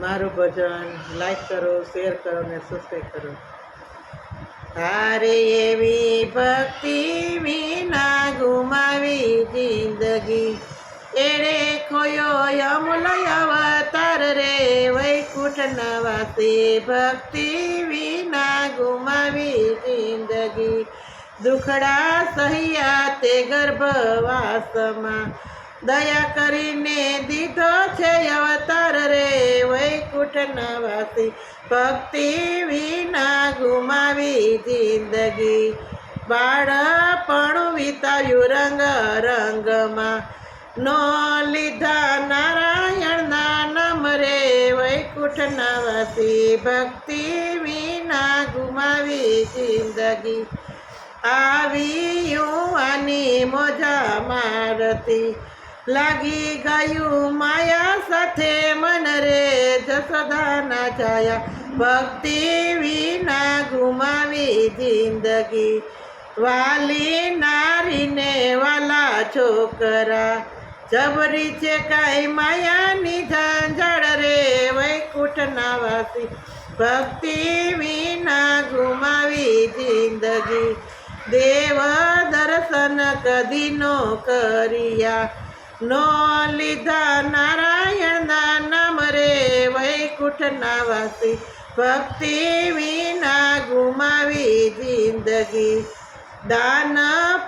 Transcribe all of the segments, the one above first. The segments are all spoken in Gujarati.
મારું ભજન લાઈક કરો, શેર કરો ને સબસ્ક્રાઈબ કરો. તારે એવી ભક્તિ વિના ગુમાવી જિંદગી, એડે ખોયો અમૂલ્ય અવતાર રે વૈકુંઠના વાસે. ભક્તિ વિના ગુમાવી જિંદગી, દુખડા સહ્યા તે ગર્ભવાસમાં, દયા કરીને દીધો છે અવતાર રે વૈકુંઠના વાસી. ભક્તિ વિના ગુમાવી જિંદગી, બાળપણું વિતાવ્યું રંગ રંગમાં, નો લીધા નારાયણના નામ રે વૈકુંઠના વાસી. ભક્તિ વિના ગુમાવી જિંદગી, આવી યુવાની મોજા મારતી, લાગી ગયું માયા સાથે મન રે જશોદાના છાયા. ભક્તિ વિના ગુમાવી જિંદગી, વાલી નારીને વાલા છોકરા, જબરી છે કાંઈ માયાની ઝંઝળ રે વૈકુંઠના વાસી. ભક્તિ વિના ગુમાવી જિંદગી, દેવ દર્શન કદી નો કર્યા, નો લીધા નારાયણના નામ રે વૈકુંઠના વાસી. ભક્તિ વિના ગુમાવી જિંદગી, દાન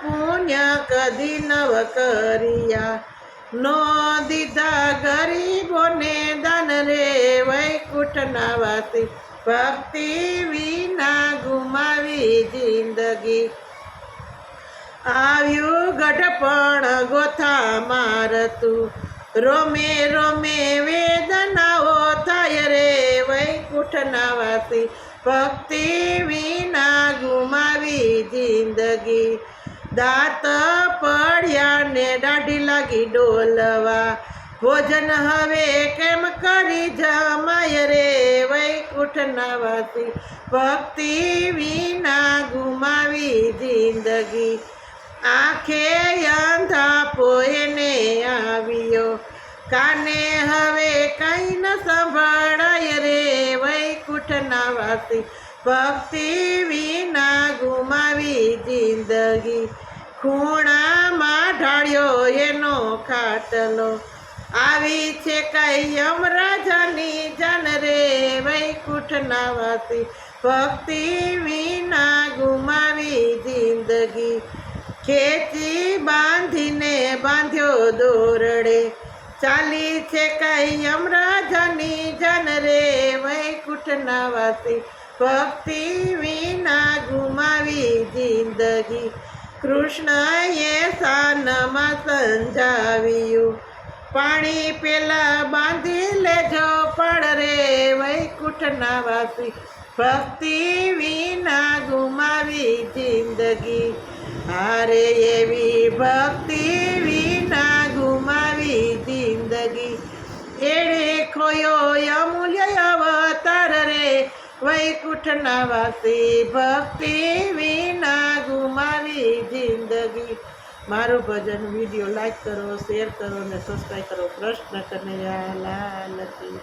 પુણ્ય કદી નવ કર્યા, નો દીધા ગરીબોને દાન રે વૈકુંઠના વાસી. ભક્તિ વિના ગુમાવી જિંદગી, આવ્યું ગઢપણ ગોથા મારતું, રોમે રોમે વેદનાઓ થાય રે વૈકુંઠના વાસી. ભક્તિ વિના ગુમાવી જિંદગી, દાંત પડ્યા ને દાઢી લાગી ડોલવા, ભોજન હવે કેમ કરી જમાય રે વૈકુંઠના વાસી. ભક્તિ વિના ગુમાવી જિંદગી, આંખે અંધાપો એને આવ્યો, કાને હવે કઈ ન સંભળાય રે વૈકુંઠના વાસી. ભક્તિ વિના ગુમાવી જિંદગી, ખૂણામાં ઢાળ્યો એનો ખાટલો, આવી છે કઈ યમરાજાની જાન રે વૈકુંઠના વાસી. ભક્તિ વિના ગુમાવી જિંદગી, ખેંચી બાંધીને બાંધ્યો દોરડે, ચાલી છે કઈ યમરાજાની જાન રે વૈકુંઠના વાસી. ભક્તિ વિના ગુમાવી જિંદગી, કૃષ્ણએ સાનમાં સમજાવ્યું, પાણી પેલા બાંધી લેજો પડ રે વૈકુંઠના વાસી. ભક્તિ વિના ગુમાવી જિંદગી, હારે એવી ભક્તિ વિના ગુમાવી જિંદગી, એડે ખોયો અમૂલ્ય અવતાર રે વૈકુંઠના વાસી. ભક્તિ વિના ગુમાવી જિંદગી. મારું ભજન વિડીયો લાઈક કરો, શેર કરો ને સબસ્ક્રાઈબ કરો. કૃષ્ણ કનૈયા લાલ કી જય.